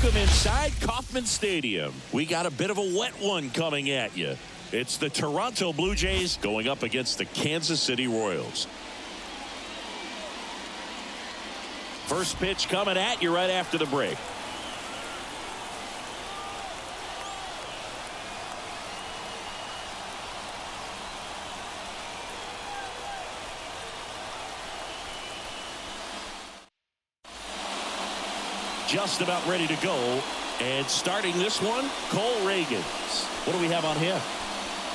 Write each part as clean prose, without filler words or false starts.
Welcome inside Kauffman Stadium. We got a bit of a wet one coming at you. It's the Toronto Blue Jays going up against the Kansas City Royals. First pitch coming at you right after the break. Just about ready to go. And starting this one, Cole Reagans. What do we have on him?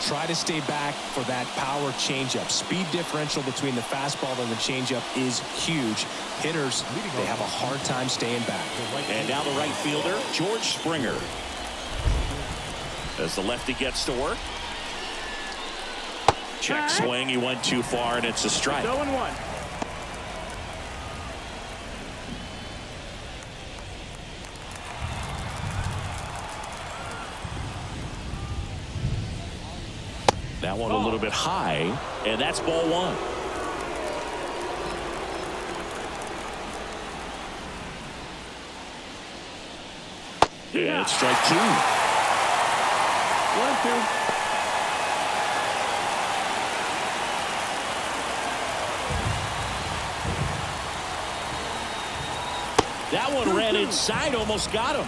Try to stay back for that power changeup. Speed differential between the fastball and the changeup is huge. Hitters, they have a hard time staying back. And now the right fielder, George Springer. As the lefty gets to work. Check swing. He went too far, and it's a strike. 0-1. That one a little bit high, and that's ball one. Yeah, it's strike two. 1-2. That one ran inside, almost got him.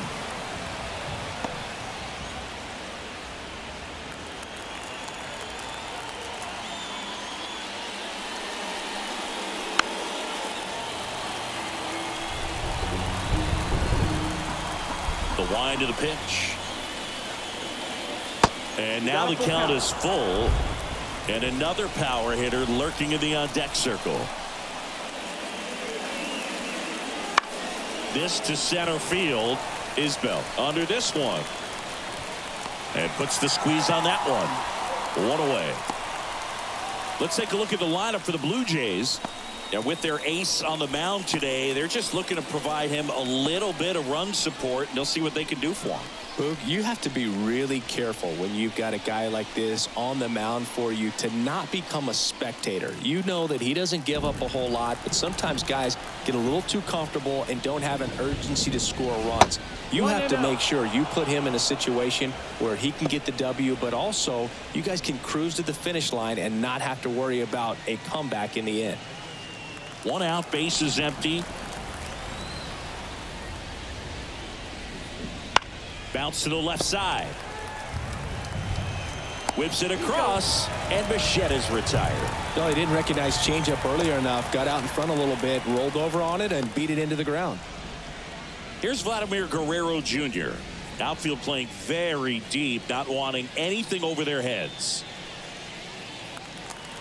The wind of the pitch. And now the count is full. And another power hitter lurking in the on-deck circle. This to center field. Isbell under this one. And puts the squeeze on that one. One away. Let's take a look at the lineup for the Blue Jays. And with their ace on the mound today, they're just looking to provide him a little bit of run support, and they'll see what they can do for him. Boog, you have to be really careful when you've got a guy like this on the mound for you to not become a spectator. You know that he doesn't give up a whole lot, but sometimes guys get a little too comfortable and don't have an urgency to score runs. You have to make sure you put him in a situation where he can get the W, but also you guys can cruise to the finish line and not have to worry about a comeback in the end. One out, base is empty. Bounce to the left side. Whips it across, and Bichette is retired. No, he didn't recognize changeup earlier enough. Got out in front a little bit, rolled over on it, and beat it into the ground. Here's Vladimir Guerrero Jr. Outfield playing very deep, not wanting anything over their heads.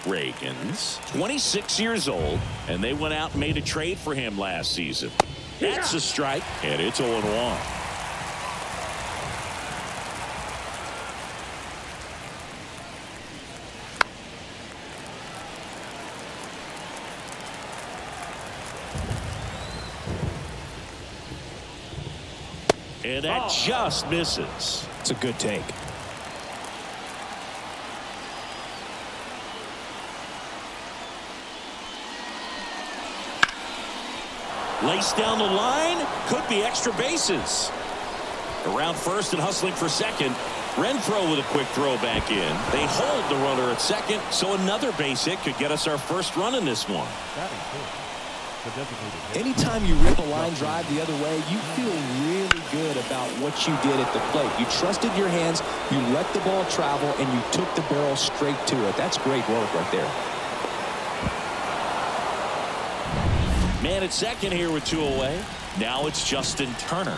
Reagans, 26 years old, and they went out and made a trade for him last season. That's a strike, and it's 0-1. And that just misses. It's a good take. Laced down the line, could be extra bases. Around first and hustling for second. Renfroe with a quick throw back in. They hold the runner at second, so another base hit could get us our first run in this one. Anytime you rip a line drive the other way, you feel really good about what you did at the plate. You trusted your hands, you let the ball travel, and you took the barrel straight to it. That's great work right there. Man at second here with two away. Now it's Justin Turner.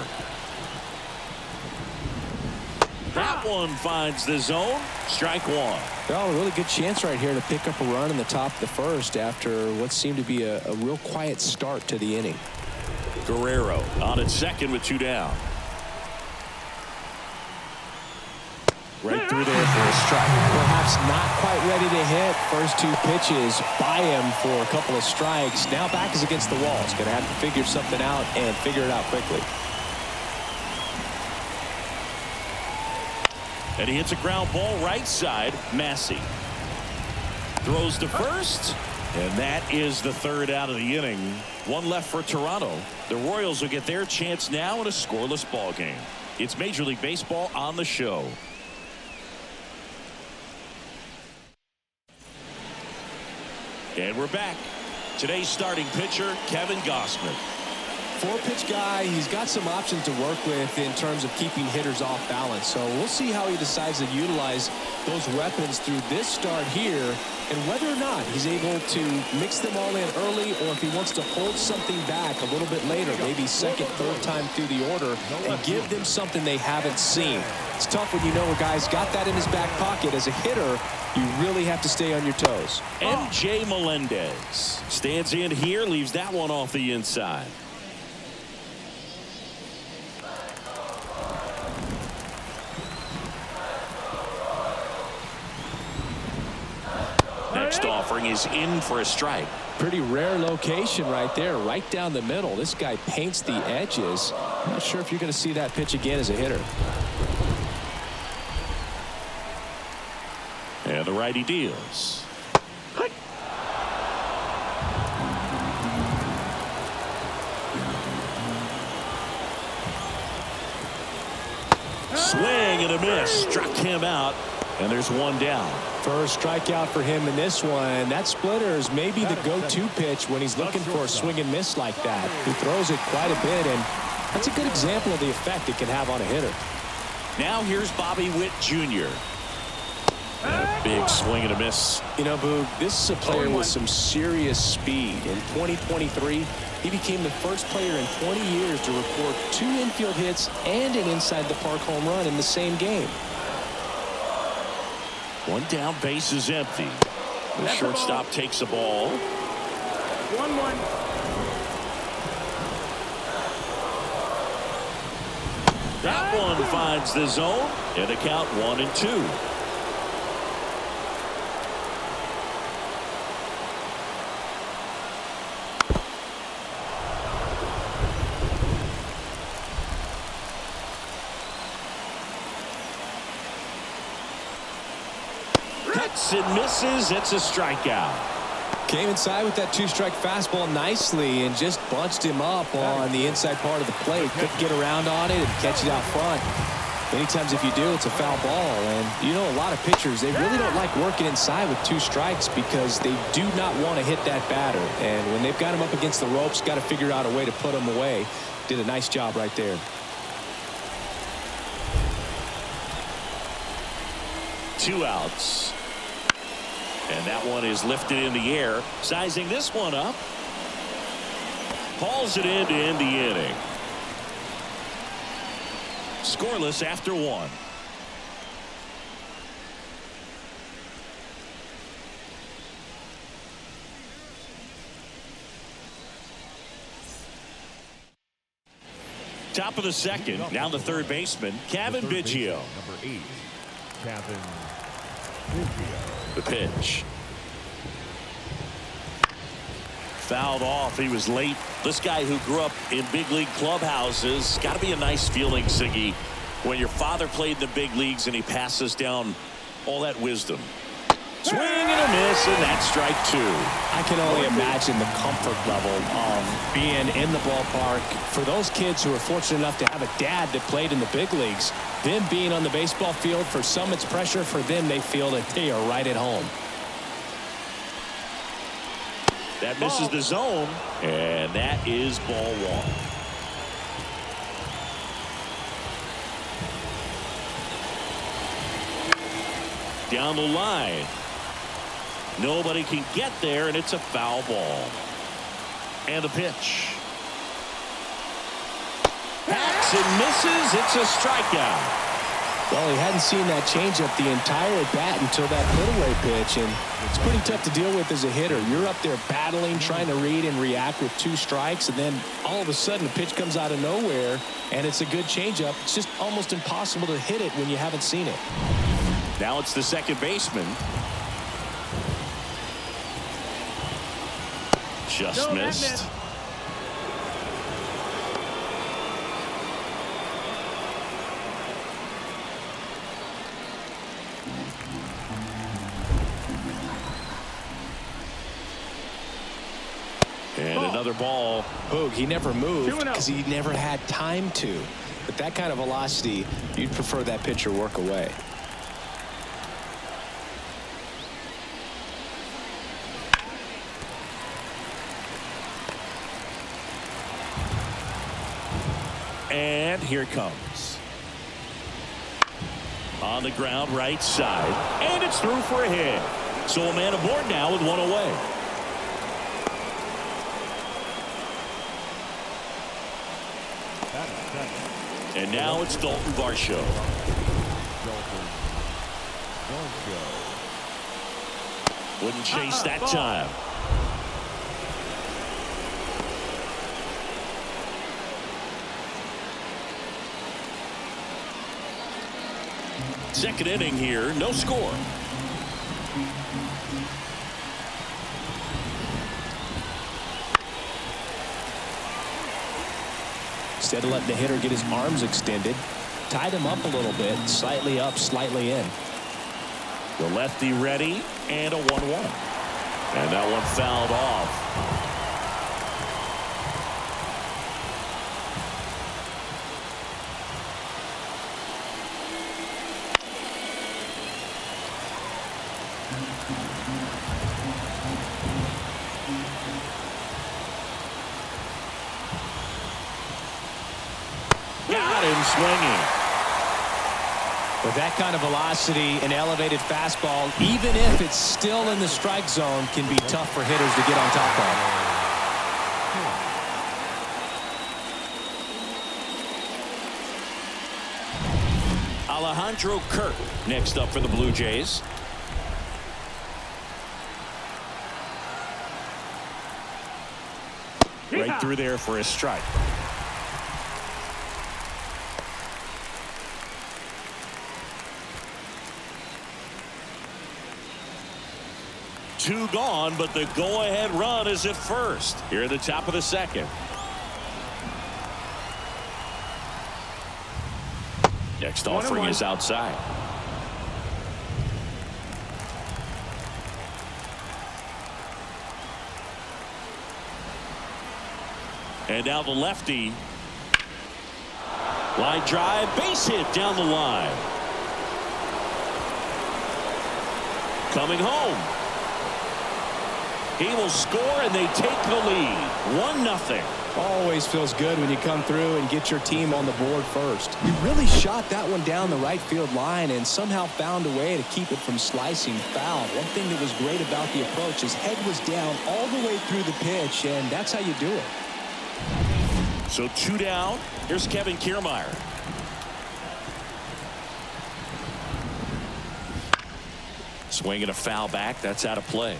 That one finds the zone. Strike one. Well, a really good chance right here to pick up a run in the top of the first after what seemed to be a real quiet start to the inning. Guerrero on at second with two down. Right through there for a strike. Perhaps not quite ready to hit. First two pitches by him for a couple of strikes. Now back is against the wall. He's going to have to figure something out and figure it out quickly. And he hits a ground ball right side. Massey throws to first, And that is the third out of the inning. One left for Toronto. The Royals will get their chance now in a scoreless ball game. It's Major League Baseball on the show. And we're back. Today's starting pitcher, Kevin Gausman. Four-pitch guy. He's got some options to work with in terms of keeping hitters off balance. So we'll see how he decides to utilize those weapons through this start here, and whether or not he's able to mix them all in early, or if he wants to hold something back a little bit later, maybe second, third time through the order, and give them something they haven't seen. It's tough when you know a guy's got that in his back pocket. As a hitter, you really have to stay on your toes. MJ Melendez stands in here, leaves that one off the inside. Next offering is in for a strike. Pretty rare location right there, right down the middle. This guy paints the edges. I'm not sure if you're going to see that pitch again as a hitter. And the righty deals. Swing and a miss. Struck him out. And there's one down. First strikeout for him in this one. That splitter is maybe the go-to pitch when he's looking for a swing and miss like that. He throws it quite a bit, and that's a good example of the effect it can have on a hitter. Now here's Bobby Witt Jr. And a big swing and a miss. You know, Boog, this is a player with some serious speed. In 2023, he became the first player in 20 years to record 2 infield hits and an inside-the-park home run in the same game. One down, base is empty. The shortstop takes a ball. 1-1. That one finds the zone, and a count 1-2. And misses. It's a strikeout. Came inside with that 2-strike fastball nicely and just bunched him up on the inside part of the plate. Couldn't get around on it and catch it out front. Many times if you do, it's a foul ball. And you know, a lot of pitchers, they really don't like working inside with 2 strikes because they do not want to hit that batter. And when they've got him up against the ropes, got to figure out a way to put him away. Did a nice job right there. 2 outs. And that one is lifted in the air. Sizing this one up. Hauls it in to end the inning. Scoreless after 1. Top of the second. Down the third baseman, Kevin Biggio. Number 8, Kevin Biggio. The pitch. Fouled off. He was late. This guy who grew up in big league clubhouses, got to be a nice feeling, Siggy, when your father played in the big leagues and he passes down all that wisdom. Swing and a miss, and that's strike 2. I can only imagine the comfort level of being in the ballpark. For those kids who are fortunate enough to have a dad that played in the big leagues, them being on the baseball field, for some it's pressure. For them, they feel that they are right at home. That misses the zone, and that is ball 1. Down the line. Nobody can get there, and it's a foul ball. And a pitch. Hacks and misses. It's a strikeout. Well, he hadn't seen that changeup the entire at bat until that put-away pitch, and it's pretty tough to deal with as a hitter. You're up there battling, trying to read and react with 2 strikes, and then all of a sudden a pitch comes out of nowhere, and it's a good changeup. It's just almost impossible to hit it when you haven't seen it. Now it's the second baseman. Just missed. Another ball. Boog, he never moved 2-0. because he never had time to. But that kind of velocity, you'd prefer that pitcher work away. And here it comes. On the ground, right side. And it's through for a hit. So a man aboard now with one away. And now it's Dalton Varsho. Wouldn't chase that time. Second inning here, no score. Instead of letting the hitter get his arms extended, tied him up a little bit, slightly up, slightly in. The lefty ready, and a 1-1. And that one fouled off. Got him swinging. With that kind of velocity, an elevated fastball, even if it's still in the strike zone, can be tough for hitters to get on top of. Alejandro Kirk next up for the Blue Jays. Right through there for a strike. Two gone, but the go-ahead run is at first. Here at the top of the second. Next offering is outside. And now the lefty. Line drive, base hit down the line. Coming home. He will score, and they take the lead. 1-0. Always feels good when you come through and get your team on the board first. He really shot that one down the right field line and somehow found a way to keep it from slicing foul. One thing that was great about the approach, his head was down all the way through the pitch, and that's how you do it. So 2 down. Here's Kevin Kiermaier. Swinging a foul back. That's out of play.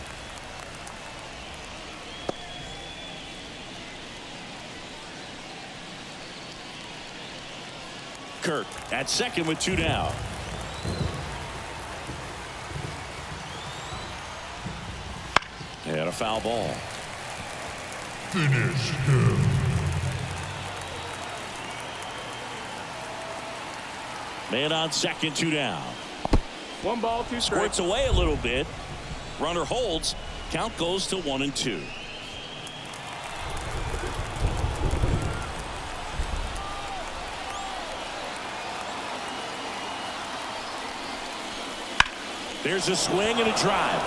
Kirk at second with 2 down. And a foul ball. Finish him. Man on second, 2 down. 1 ball, 2 strikes. Squirts away a little bit. Runner holds. Count goes to 1-2. There's a swing and a drive.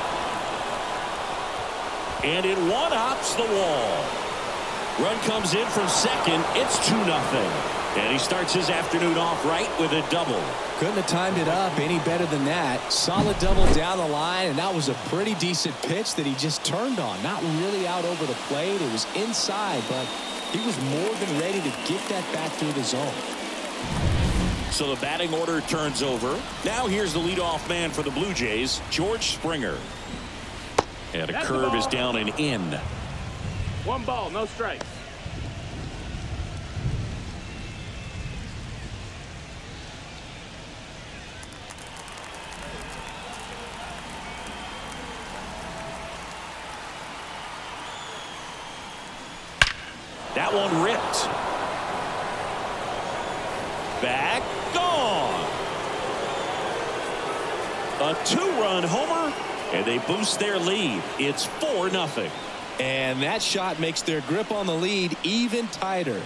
And it one-hops the wall. Run comes in from second. It's 2-0. And he starts his afternoon off right with a double. Couldn't have timed it up any better than that. Solid double down the line, and that was a pretty decent pitch that he just turned on. Not really out over the plate. It was inside, but he was more than ready to get that back through the zone. So the batting order turns over. Now here's the leadoff man for the Blue Jays, George Springer. And a curve is down and in. 1 ball, no strikes. That one ripped. Back, gone. A 2-run homer, and they boost their lead. It's 4-0. And that shot makes their grip on the lead even tighter.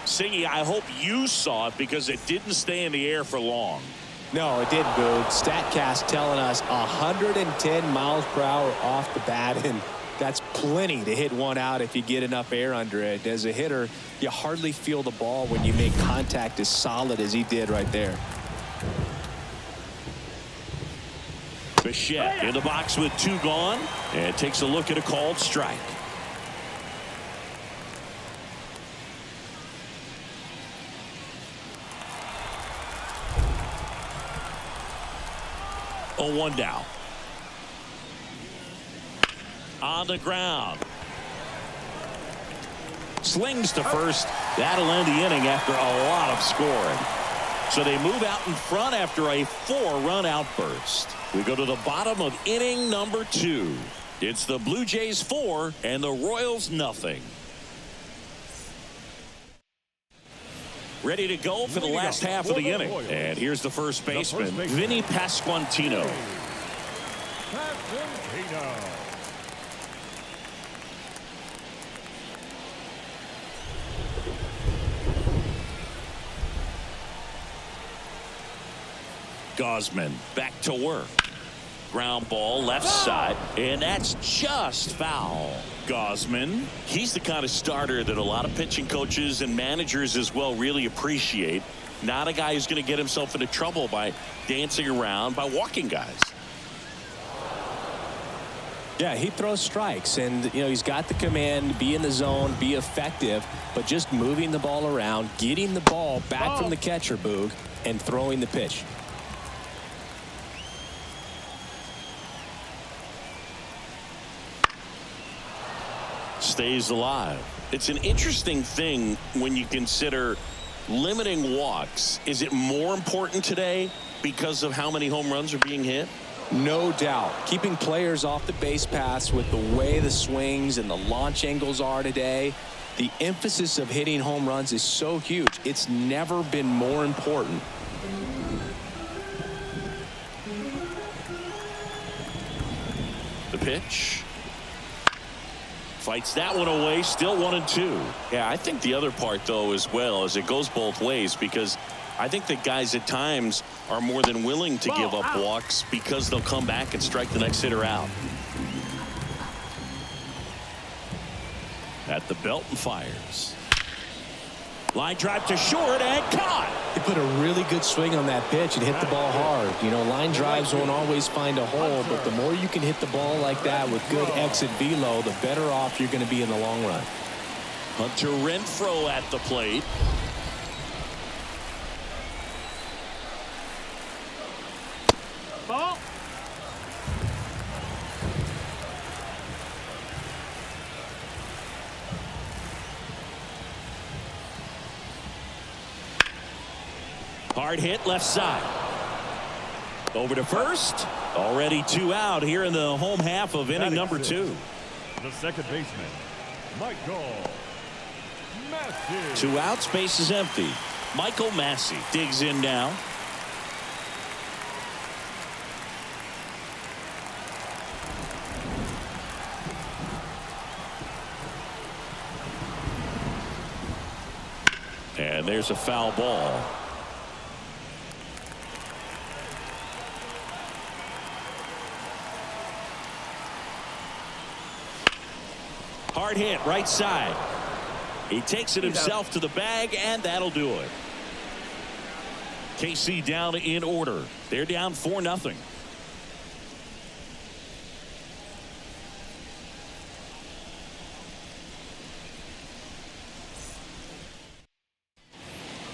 Singy, I hope you saw it because it didn't stay in the air for long. No, it didn't, Boog. StatCast telling us 110 miles per hour off the bat, and that's plenty to hit one out if you get enough air under it. As a hitter, you hardly feel the ball when you make contact as solid as he did right there. Bichette in the box with 2 gone and takes a look at a called strike. Oh, 1 down. On the ground. Slings to first. That'll end the inning after a lot of scoring. So they move out in front after a 4-run outburst. We go to the bottom of inning number 2. It's the Blue Jays 4 and the Royals nothing. Ready to go for the last half of the inning. And here's the first baseman, Vinny Pasquantino. Gausman back to work. Ground ball left side, and that's just foul. Gausman, he's the kind of starter that a lot of pitching coaches and managers as well really appreciate. Not a guy who's going to get himself into trouble by dancing around, by walking guys. Yeah, he throws strikes, and he's got the command, be in the zone, be effective, but just moving the ball around, getting the ball back from the catcher, Boog, and throwing the pitch. Stays alive. It's an interesting thing when you consider limiting walks. Is it more important today because of how many home runs are being hit? No doubt. Keeping players off the base paths with the way the swings and the launch angles are today, the emphasis of hitting home runs is so huge. It's never been more important. The pitch. Fights that one away. Still 1-2. Yeah, I think the other part, though, as well, is it goes both ways, because I think that guys at times are more than willing to give up walks because they'll come back and strike the next hitter out. At the belt and fires. Line drive to short and caught. He put a really good swing on that pitch and hit the ball hard. Line drives won't always find a hole, but the more you can hit the ball like that with good exit velo, the better off you're going to be in the long run. Hunter Renfroe at the plate. Ball. Hard hit left side. Over to first. Already 2 out here in the home half of inning number 2. The second baseman, Michael Massey. 2 outs, base is empty. Michael Massey digs in now. And there's a foul ball. Hard hit right side. He takes it himself to the bag, and that'll do it. KC down in order. They're down 4-0.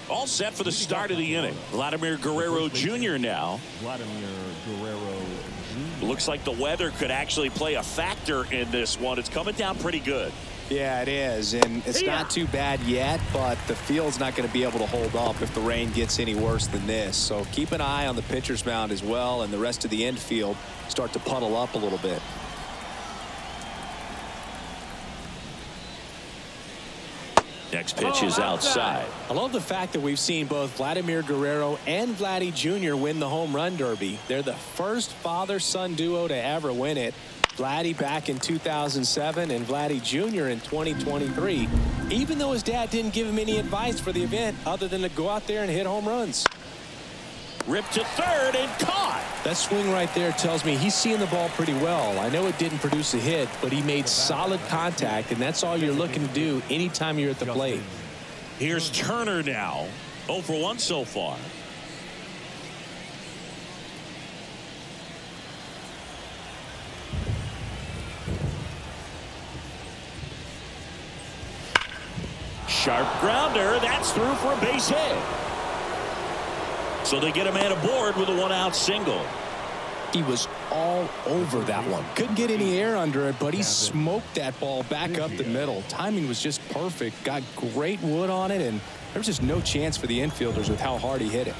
All set for the start of the inning. Vladimir Guerrero Jr. now. Vladimir Guerrero Jr. Looks like the weather could actually play a factor in this one. It's coming down pretty good. Yeah, it is, and it's not too bad yet, but the field's not going to be able to hold up if the rain gets any worse than this. So keep an eye on the pitcher's mound as well, and the rest of the infield start to puddle up a little bit. Next pitch is outside. I love the fact that we've seen both Vladimir Guerrero and Vladdy Jr. win the home run derby. They're the first father-son duo to ever win it. Vladdy back in 2007 and Vladdy Jr. in 2023. Even though his dad didn't give him any advice for the event other than to go out there and hit home runs. Ripped to third and caught. That swing right there tells me he's seeing the ball pretty well. I know it didn't produce a hit, but he made solid contact, and that's all you're looking to do anytime you're at the plate. Here's Turner now. 0 for 1 so far. Sharp grounder. That's through for a base hit. So they get a man aboard with a 1-out single. He was all over that one. Couldn't get any air under it, but he smoked that ball back up the middle. Timing was just perfect. Got great wood on it, and there was just no chance for the infielders with how hard he hit it.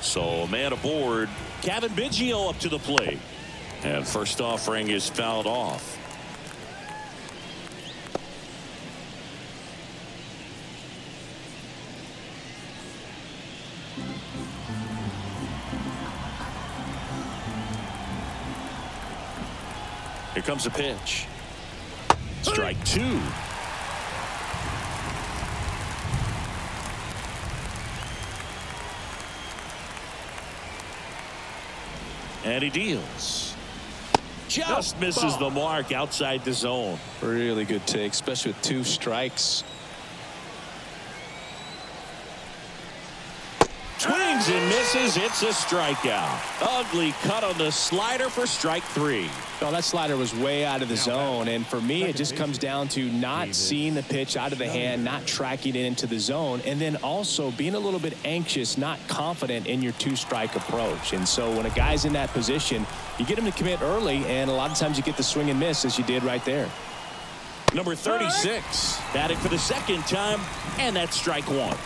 So a man aboard. Kevin Biggio up to the plate. And first offering is fouled off. Here comes a pitch. Strike 2. And he deals. Just misses the mark outside the zone. Really good take, especially with 2 strikes. Swings and misses. It's a strikeout. Ugly cut on the slider for strike 3. Well, that slider was way out of the zone, and for me it just comes down to not seeing the pitch out of the hand, not tracking it into the zone, and then also being a little bit anxious, not confident in your 2-strike approach. And so when a guy's in that position, you get him to commit early, and a lot of times you get the swing and miss as you did right there. Number 36 batting for the second time, and that's strike 1.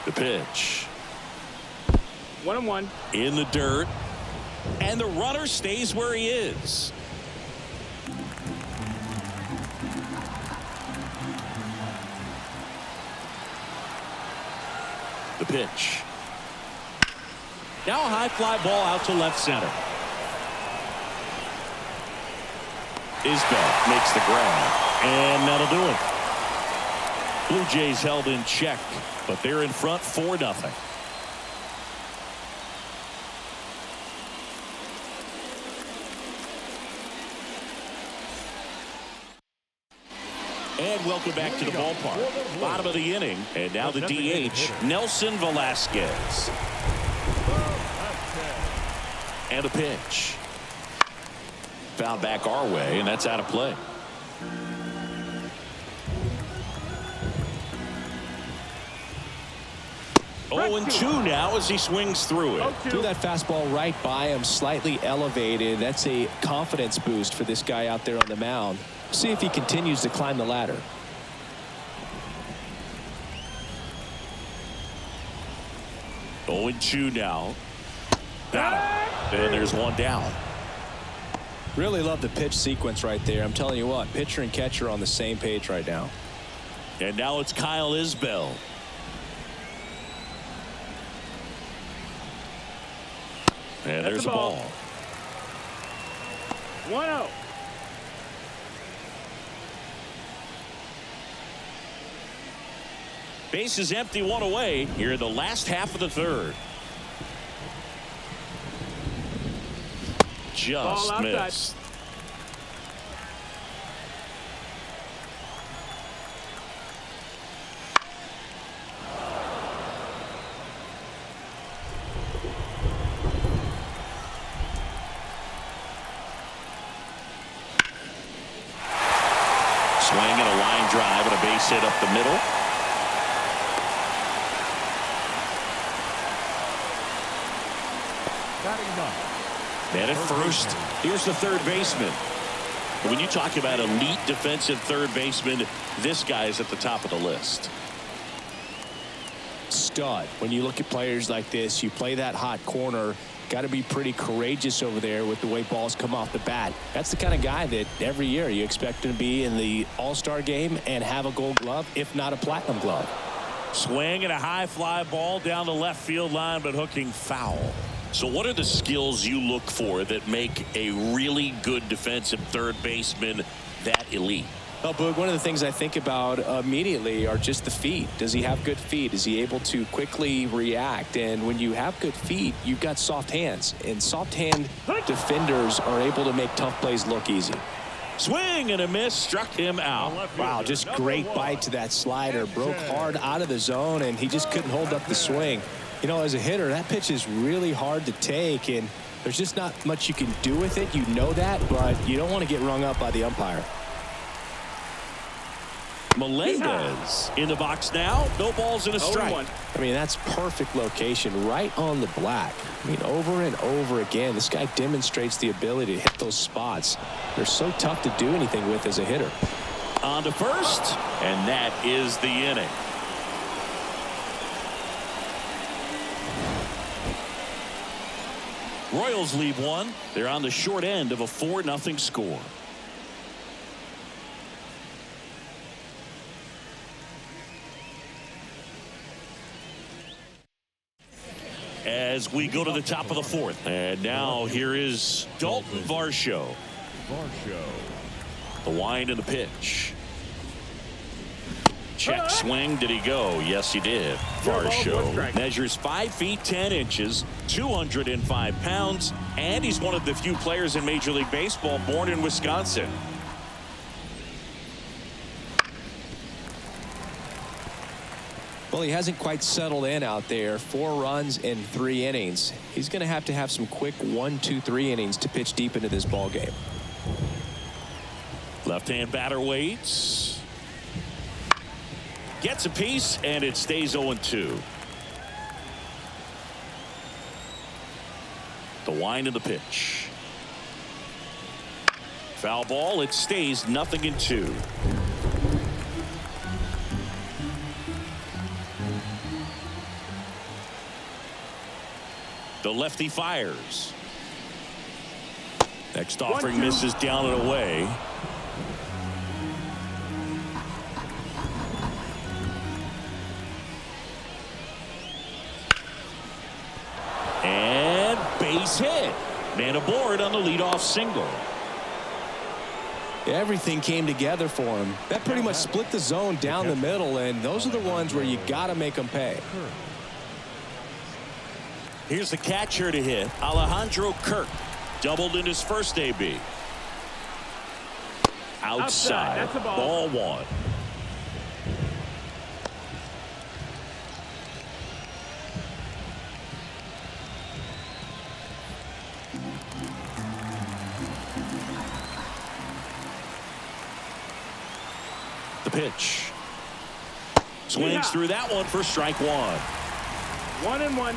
The pitch. 1-1. In the dirt. And the runner stays where he is. The pitch. Now a high fly ball out to left center. Isbell makes the grab. And that'll do it. Blue Jays held in check, but they're in front 4-0. And welcome back to the ballpark. Bottom of the inning, and now the DH, Nelson Velasquez. And a pitch. Foul back our way, and that's out of play. 0-2 now as he swings through it. Threw that fastball right by him, slightly elevated. That's a confidence boost for this guy out there on the mound. See if he continues to climb the ladder. Oh, 0-2 now. And there's one down. Really love the pitch sequence right there. I'm telling you what, pitcher and catcher are on the same page right now. And now it's Kyle Isbell. And there's a ball. 1-0. Base is empty, 1 away here in the last half of the third. Just missed. Swing and a line drive and a base hit up the middle. And at first, here's the third baseman. When you talk about elite defensive third baseman, this guy is at the top of the list. Stud. When you look at players like this, you play that hot corner, got to be pretty courageous over there with the way balls come off the bat. That's the kind of guy that every year you expect him to be in the All-Star game and have a Gold Glove, if not a Platinum Glove. Swing and a high fly ball down the left field line, but hooking foul. So what are the skills you look for that make a really good defensive third baseman that elite? Well, Boog, one of the things I think about immediately are just the feet. Does he have good feet? Is he able to quickly react? And when you have good feet, you've got soft hands. And soft hand defenders are able to make tough plays look easy. Swing and a miss, struck him out. Wow, just great bite to that slider. Broke hard out of the zone, and he just couldn't hold up the swing. You know, as a hitter, that pitch is really hard to take, and there's just not much you can do with it. You know that, but you don't want to get rung up by the umpire. Melendez in the box now. No balls and a strike. I mean, that's perfect location right on the black. I mean, over and over again, this guy demonstrates the ability to hit those spots. They're so tough to do anything with as a hitter. On to first, and that is the inning. Royals lead one. They're on the short end of a 4-0 score. As we go to the top of the fourth. And now here is Dalton Varsho. The wind and the pitch. Check swing. Did he go? Yes, he did. Varsho measures 5 feet 10 inches, 205 pounds, and he's one of the few players in Major League Baseball born in Wisconsin. Well, he hasn't quite settled in out there. 4 runs in 3 innings. He's going to have some quick 1, 2, 3 innings to pitch deep into this ball game. Left-hand batter waits. Gets a piece, and it stays 0-2. The wind of the pitch. Foul ball. It stays 0-2. The lefty fires. Next offering misses down and away. And base hit. Man aboard on the leadoff single. Everything came together for him. That pretty much split the zone down the middle, and those are the ones where you got to make them pay. Here's the catcher to hit. Alejandro Kirk doubled in his first AB. Outside. That's a ball 1. The pitch. Swings through that one for strike 1. 1-1.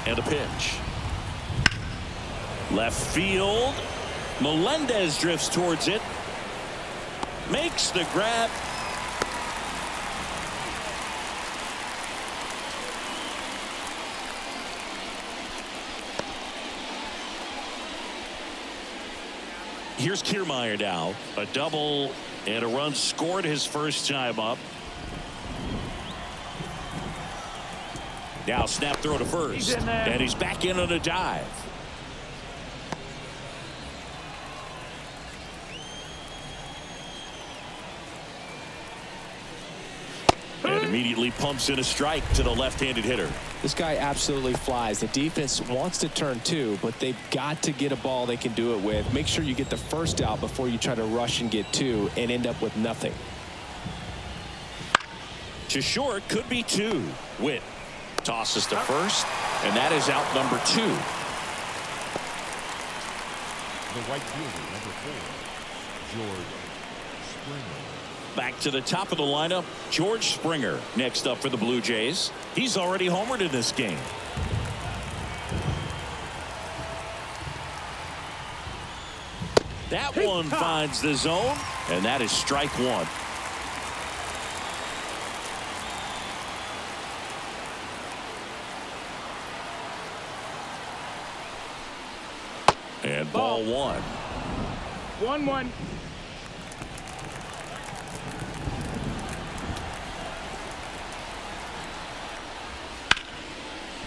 And a pitch. Left field. Melendez drifts towards it. Makes the grab. Here's Kiermaier now. A double and a run scored his first time up. Now snap throw to first. And he's back in on a dive. And immediately pumps in a strike to the left-handed hitter. This guy absolutely flies. The defense wants to turn 2, but they've got to get a ball they can do it with. Make sure you get the first out before you try to rush and get 2 and end up with nothing. To short, could be 2. Witt tosses to first, and that is out number 2. The right fielder, number 4, George Springer. Back to the top of the lineup, George Springer next up for the Blue Jays. He's already homered in this game. That one finds the zone, and that is strike 1. And ball one. 1-1.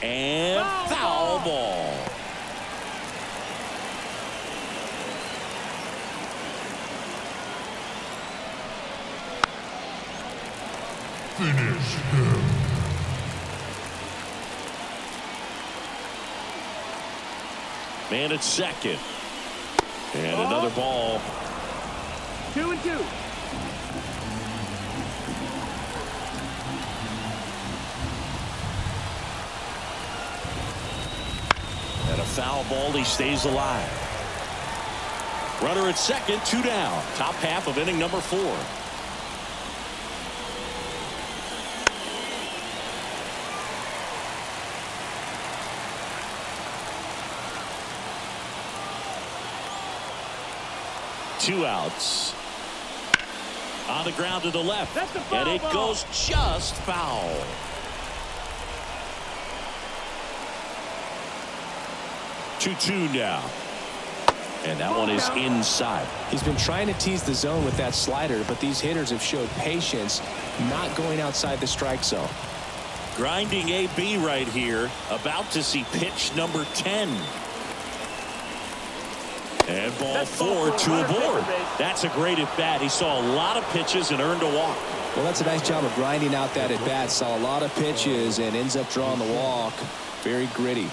And foul ball. Finish him. Man at second. And another ball. 2-2. And a foul ball. He stays alive. Runner at second, 2 down. Top half of inning number 4. Two outs. On the ground to the left. That's the foul and it ball. goes just foul. Two now. And that one is inside. He's been trying to tease the zone with that slider, but these hitters have showed patience, not going outside the strike zone. Grinding AB right here. About to see pitch number 10. And ball 4 to a board. That's a great at bat. He saw a lot of pitches and earned a walk. Well, that's a nice job of grinding out that at bat. Saw a lot of pitches and ends up drawing the walk. Very gritty.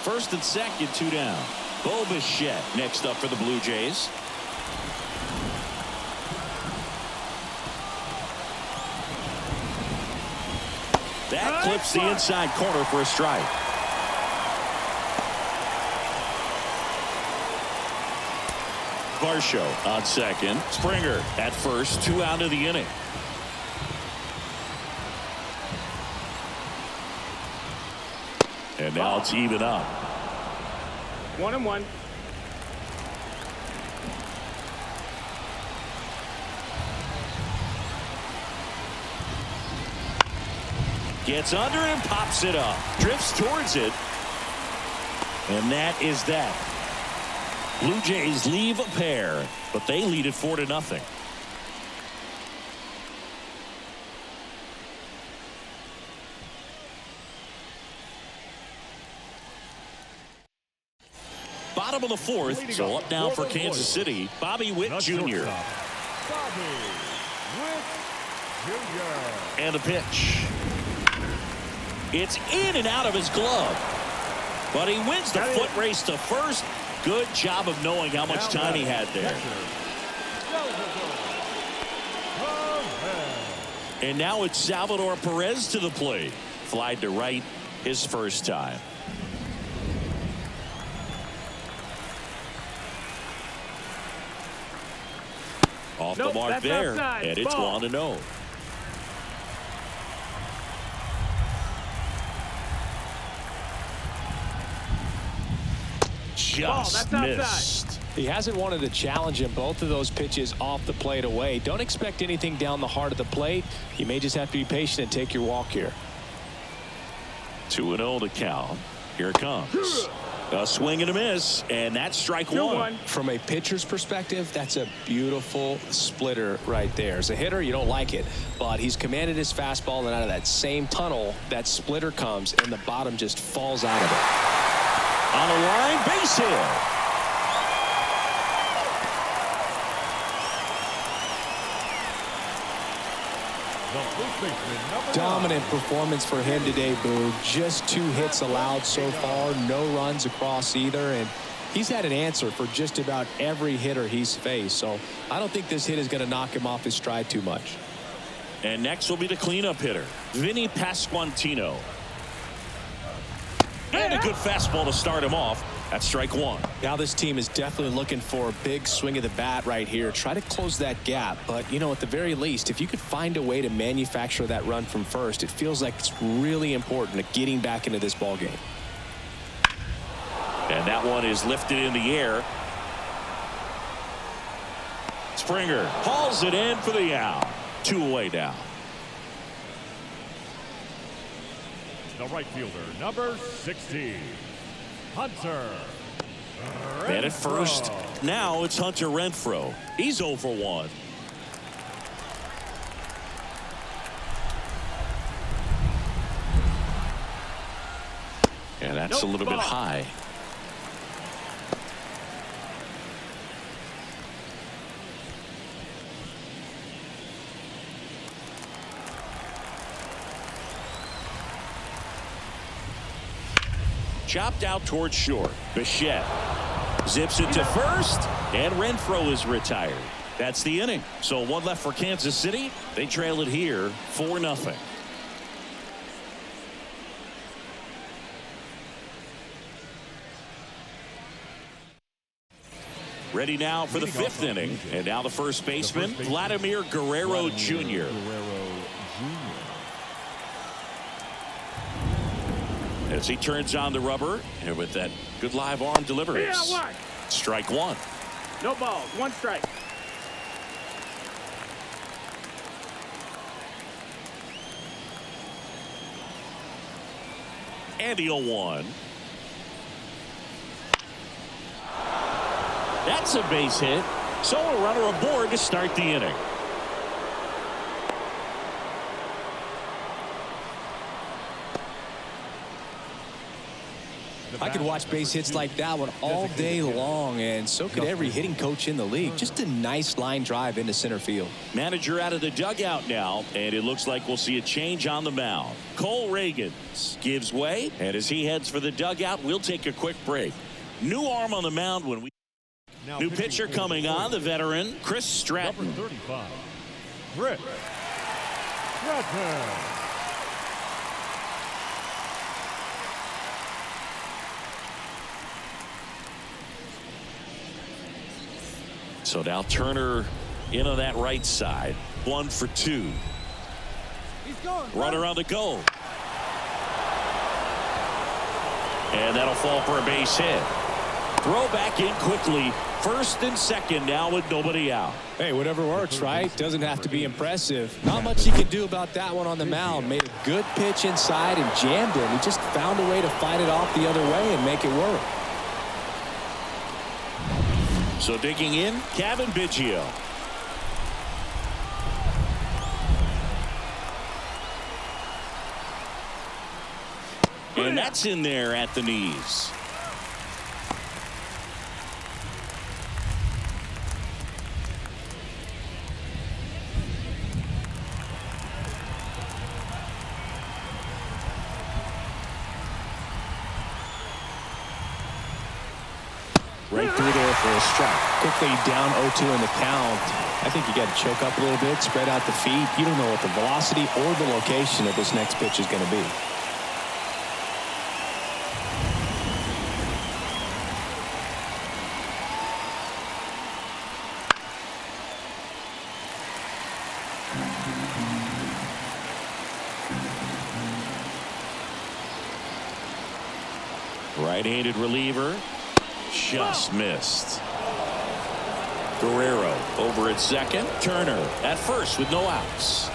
First and second, 2 down. Bo Bichette next up for the Blue Jays. That clips the inside corner for a strike. Varsho on second. Springer at first. 2 out of the inning. And now it's even up. 1-1. Gets under it and pops it up. Drifts towards it. And that is that. Blue Jays leave a pair, but they lead it 4-0. Bottom of the 4th, so up now for Kansas City, Bobby Witt Jr. Bobby Witt Jr. And a pitch. It's in and out of his glove. But he wins the foot race to first. Good job of knowing how much time he had there. And now it's Salvador Perez to the plate. Flied to right his first time. Off the mark there, outside. and it's 1-0. Just missed. He hasn't wanted to challenge him. Both of those pitches off the plate away. Don't expect anything down the heart of the plate. You may just have to be patient and take your walk here. 2-0 to count. Here it comes. A swing and a miss, and that's strike 1. From a pitcher's perspective, that's a beautiful splitter right there. As a hitter, you don't like it, but he's commanded his fastball, and out of that same tunnel, that splitter comes, and the bottom just falls out of it. On a line, base hit. Dominant performance for him today, Boo. Just 2 hits allowed so far, no runs across either, and he's had an answer for just about every hitter he's faced. So I don't think this hit is going to knock him off his stride too much. And next will be the cleanup hitter, Vinny Pasquantino. And a good fastball to start him off. That's strike 1. Now this team is definitely looking for a big swing of the bat right here. Try to close that gap. But, you know, at the very least, if you could find a way to manufacture that run from first, it feels like it's really important to getting back into this ball game. And that one is lifted in the air. Springer hauls it in for the out. 2 away now. The right fielder, number 60, Hunter And at first, now it's Hunter Renfroe. He's 0 for 1. And that's a little bit high. Chopped out towards short. Bichette zips it to first, and Renfroe is retired. That's the inning. So one left for Kansas City. They trail it here 4-0. Ready now for the 5th inning. And now the first baseman, Vladimir Guerrero Jr. As he turns on the rubber, and with that good live arm deliveries. Strike 1. No balls. 1 strike. And the 0-1. That's a base hit. So a runner aboard to start the inning. I could watch base hits like that one all day long, and so could every hitting coach in the league. Just a nice line drive into center field. Manager out of the dugout now, and it looks like we'll see a change on the mound. Cole Reagans gives way, and as he heads for the dugout, we'll take a quick break. New arm on the mound when we... New pitcher coming on, the veteran, Chris Stratton. Number 35, Chris Stratton. So now Turner in on that right side. 1 for 2. Runner on the go. And that'll fall for a base hit. Throw back in quickly. First and second now with nobody out. Hey, whatever works, right? Doesn't have to be impressive. Not much he can do about that one on the mound. Made a good pitch inside and jammed him. He just found a way to fight it off the other way and make it work. So digging in, Kevin Biggio. And that's in there at the knees. Right through there for a strike. Quickly down 0-2 in the count. I think you got to choke up a little bit, spread out the feet. You don't know what the velocity or the location of this next pitch is going to be. Right-handed reliever. Just missed. Guerrero over at second. Turner at first with no outs.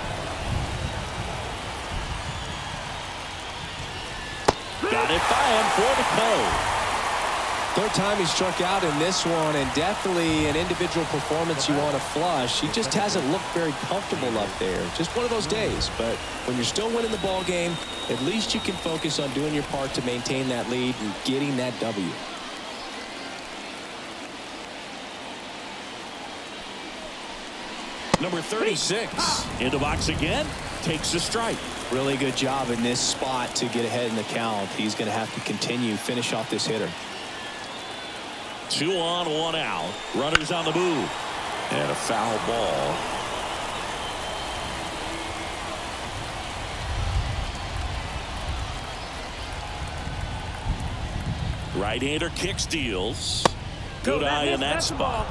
Got it by him for the code. Third time he struck out in this one, and definitely an individual performance you want to flush. He just hasn't looked very comfortable up there. Just one of those days. But when you're still winning the ball game, at least you can focus on doing your part to maintain that lead and getting that W. Number 36 in the box again, takes a strike. Really good job in this spot to get ahead in the count. He's going to have to continue, finish off this hitter. 2 on, 1 out. Runners on the move. And a foul ball. Right-hander kicks, deals. Good eye in that spot.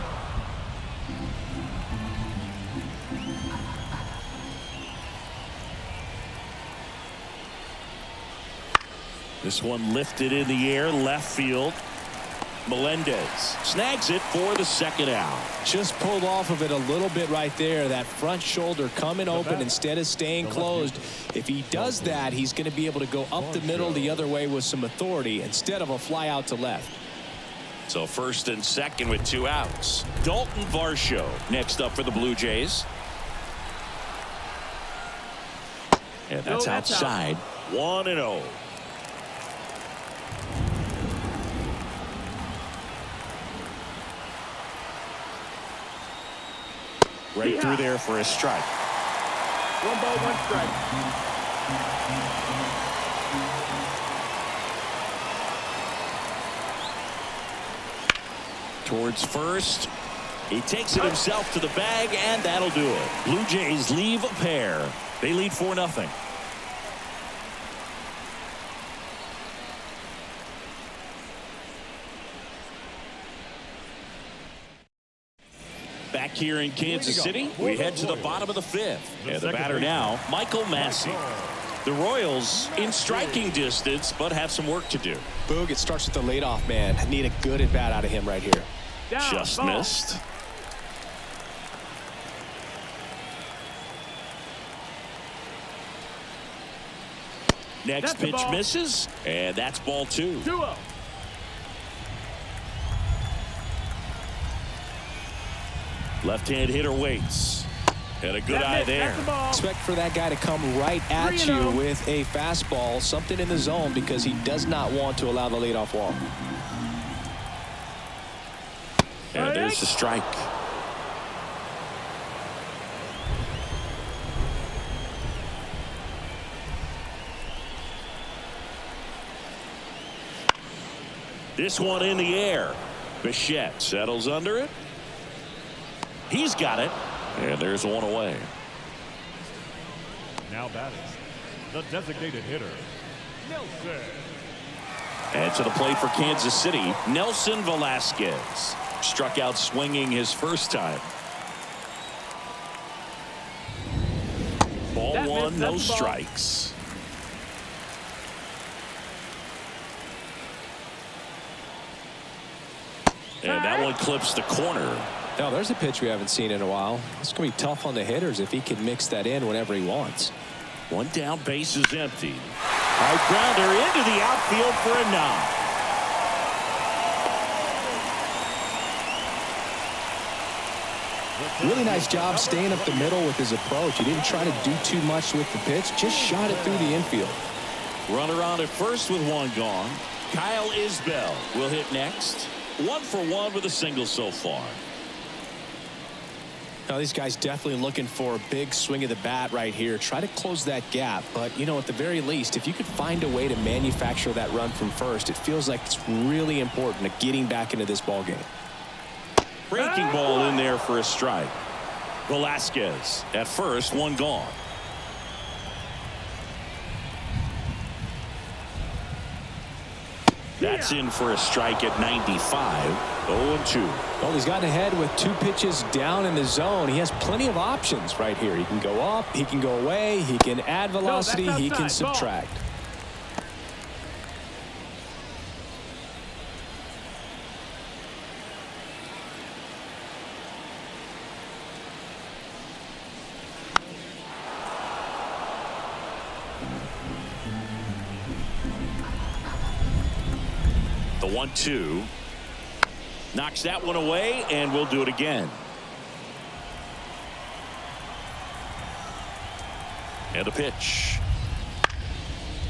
This one lifted in the air, left field. Melendez snags it for the second out. Just pulled off of it a little bit right there. That front shoulder coming open instead of staying closed. If he does that, he's going to be able to go up the middle the other way with some authority instead of a fly out to left. So first and second with 2 outs. Dalton Varsho next up for the Blue Jays. And that's outside. 1-0. Right through there for a strike. 1 ball, 1 strike. Towards first. He takes it himself to the bag, and that'll do it. Blue Jays leave a pair. They lead 4-0. Back here in Kansas City, we head to the bottom of the 5th. And the batter now, Michael Massey. The Royals in striking distance, but have some work to do. Boog, it starts with the leadoff man. Need a good at bat out of him right here. Just missed. Next pitch misses, and that's ball 2. 2-0. Left-hand hitter waits. And a good eye there. Expect for that guy to come right at you with a fastball, something in the zone, because he does not want to allow the leadoff walk. And there's the strike. This one in the air. Bichette settles under it. He's got it. And there's one away. Now batting, the designated hitter, Nelson. And to the plate for Kansas City, Nelson Velasquez. Struck out swinging his first time. Ball 1, no strikes. And that one clips the corner. Now there's a pitch we haven't seen in a while. It's going to be tough on the hitters if he can mix that in whenever he wants. One down, base is empty. High grounder into the outfield for a knock. Really nice job staying up the middle with his approach. He didn't try to do too much with the pitch, just shot it through the infield. Runner on at first with one gone. Kyle Isbell will hit next. 1 for 1 with a single so far. Now these guys definitely looking for a big swing of the bat right here. Try to close that gap, but you know, at the very least, if you could find a way to manufacture that run from first, it feels like it's really important to getting back into this ball game. Breaking ball in there for a strike. Velasquez at first, one gone. That's in for a strike at 95. 0-2. Well, he's gotten ahead with 2 pitches down in the zone. He has plenty of options right here. He can go up, he can go away, he can add velocity, he can subtract. The 1-2 knocks that one away, and we'll do it again. And a pitch.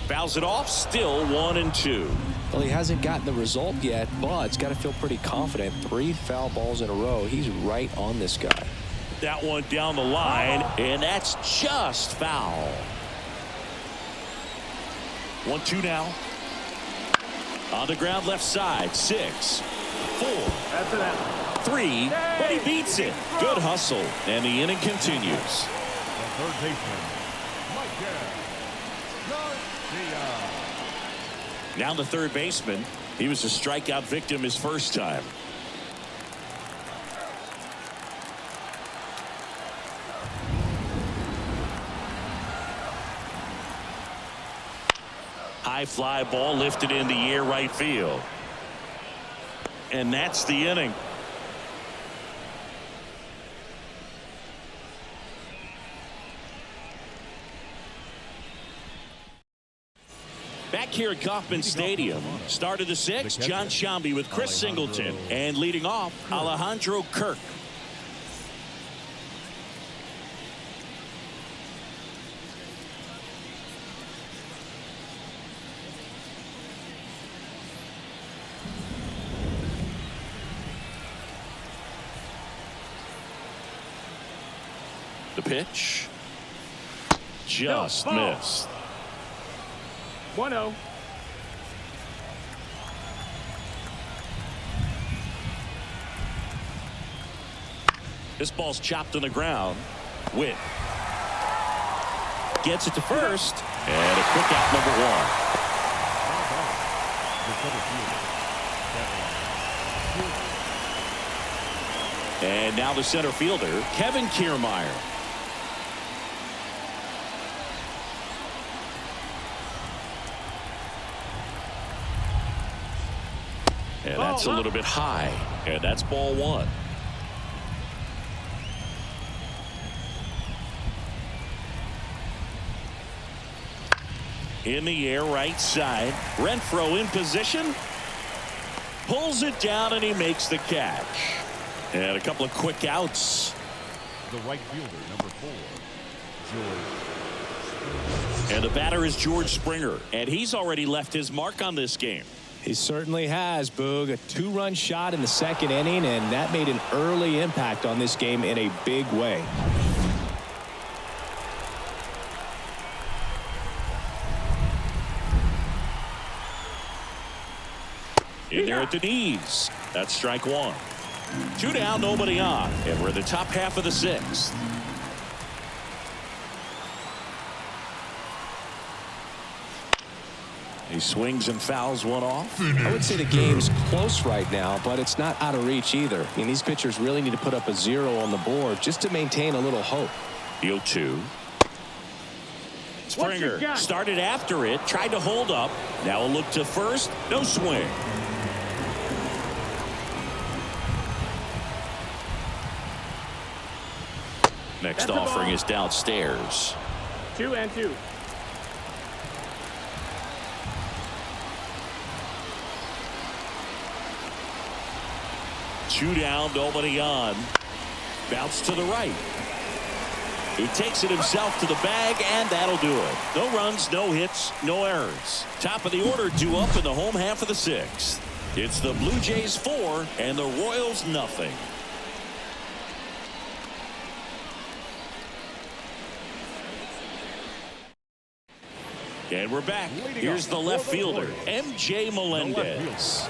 Fouls it off. Still 1-2. Well, he hasn't gotten the result yet, but he's got to feel pretty confident. 3 foul balls in a row. He's right on this guy. That one down the line, and that's just foul. 1-2 now. On the ground left side. 6, 4, That's an out. 3, but he beats it. Good hustle, and the inning continues. The third baseman, Garcia. Now the third baseman. He was a strikeout victim his first time. High fly ball lifted in the air right field. And that's the inning. Back here at Kauffman Stadium, start of the sixth, John Shambi with Chris Singleton. And leading off, Alejandro Kirk. The pitch. Just missed. 1-0. This ball's chopped on the ground. Witt gets it to first. And a quick out, number one. And now the center fielder, Kevin Kiermaier. And that's a little bit high. And that's ball one. In the air, right side. Renfroe in position. Pulls it down and he makes the catch. And a couple of quick outs. The right fielder, number 4, George. And the batter is George Springer. And he's already left his mark on this game. He certainly has, Boog. A 2-run shot in the second inning, and that made an early impact on this game in a big way. In there at the knees. That's strike one. 2 down, nobody on. And we're in the top half of the sixth. He swings and fouls one off. I would say the game's close right now, but it's not out of reach either. I mean, these pitchers really need to put up a 0 on the board just to maintain a little hope. 0-2. Springer started after it, tried to hold up. Now a look to first. No swing. Next offering is downstairs. 2-2. Two down, nobody on. Bounce to the right. He takes it himself to the bag, and that'll do it. No runs, no hits, no errors. Top of the order due up in the home half of the sixth. It's the Blue Jays 4 and the Royals nothing. And we're back. Here's the left fielder, MJ Melendez.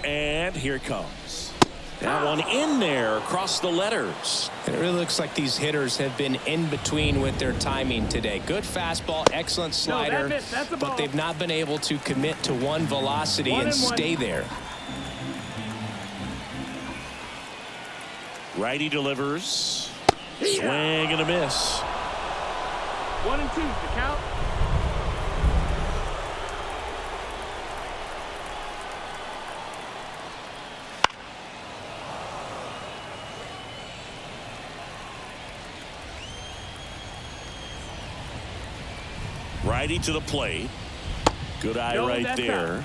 And here it comes. That one in there across the letters. And it really looks like these hitters have been in between with their timing today. Good fastball, excellent slider, but they've not been able to commit to one velocity and stay there. Righty delivers. Swing and a miss. 1-2 the count. Righty to the plate. Good eye right there.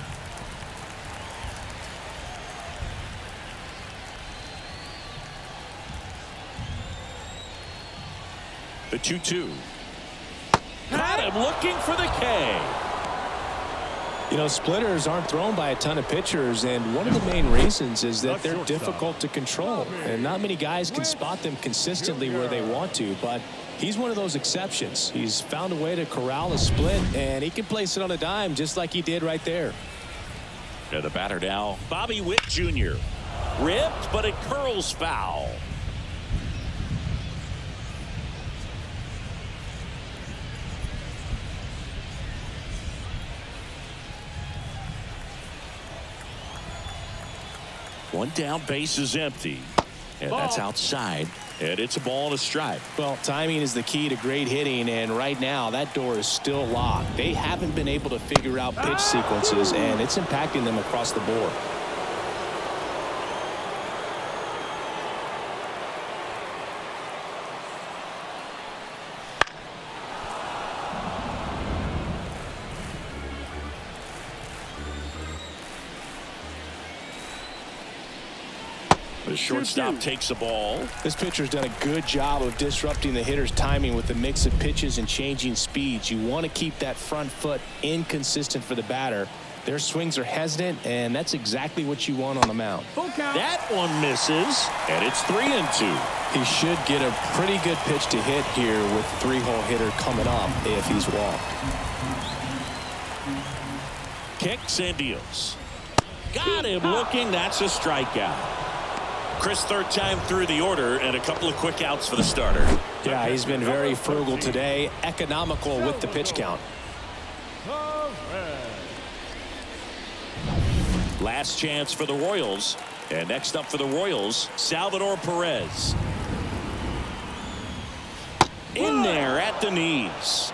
The 2-2. Got him looking for the K. You know, splitters aren't thrown by a ton of pitchers, and one of the main reasons is that they're difficult to control, and not many guys can spot them consistently where they want to, but he's one of those exceptions. He's found a way to corral a split, and he can place it on a dime just like he did right there. And the batter now, Bobby Witt Jr. Ripped, but it curls foul. One down, base is empty. And that's outside. And it's a ball and a strike. Well, timing is the key to great hitting, and right now that door is still locked. They haven't been able to figure out pitch sequences, and it's impacting them across the board. The shortstop takes the ball. This pitcher's done a good job of disrupting the hitter's timing with the mix of pitches and changing speeds. You want to keep that front foot inconsistent for the batter. Their swings are hesitant, and that's exactly what you want on the mound. Full count. That one misses, and it's 3-2. He should get a pretty good pitch to hit here with the three-hole hitter coming up if he's walked. Kicks and deals. Got him looking. That's a strikeout. Chris, third time through the order, and a couple of quick outs for the starter. Yeah, he's been very frugal today, economical with the pitch count. Last chance for the Royals. And next up for the Royals, Salvador Perez. In there at the knees.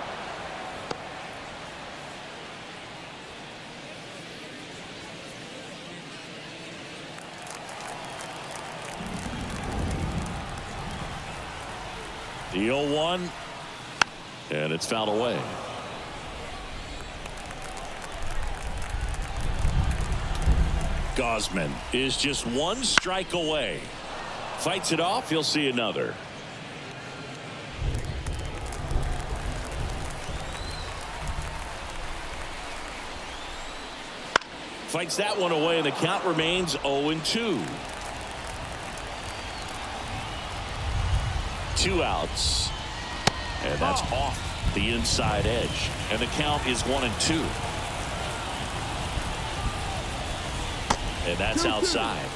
The 0-1. And it's fouled away. Gosman is just one strike away. Fights it off. He'll see another. Fights that one away, and the count remains 0-2. 2 outs. And that's off the inside edge. And the count is 1-2. And that's outside.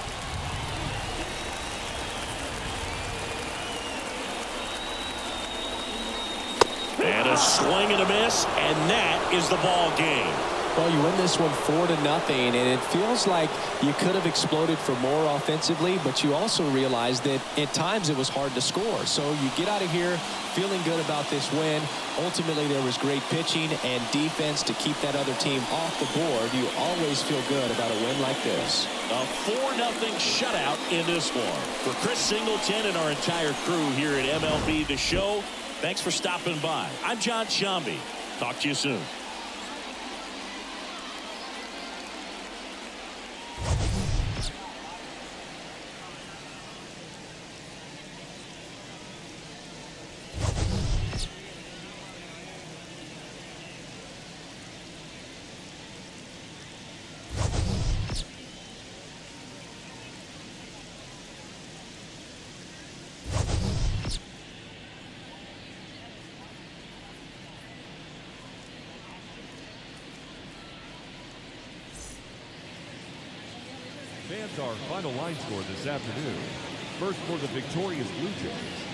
And a swing and a miss, and that is the ball game. Well, you win this one 4-0, and it feels like you could have exploded for more offensively, but you also realize that at times it was hard to score. So you get out of here feeling good about this win. Ultimately, there was great pitching and defense to keep that other team off the board. You always feel good about a win like this. A 4-0 shutout in this one. For Chris Singleton and our entire crew here at MLB The Show, thanks for stopping by. I'm John Shambi. Talk to you soon. Fans, our final line score this afternoon. First for the victorious Blue Jays,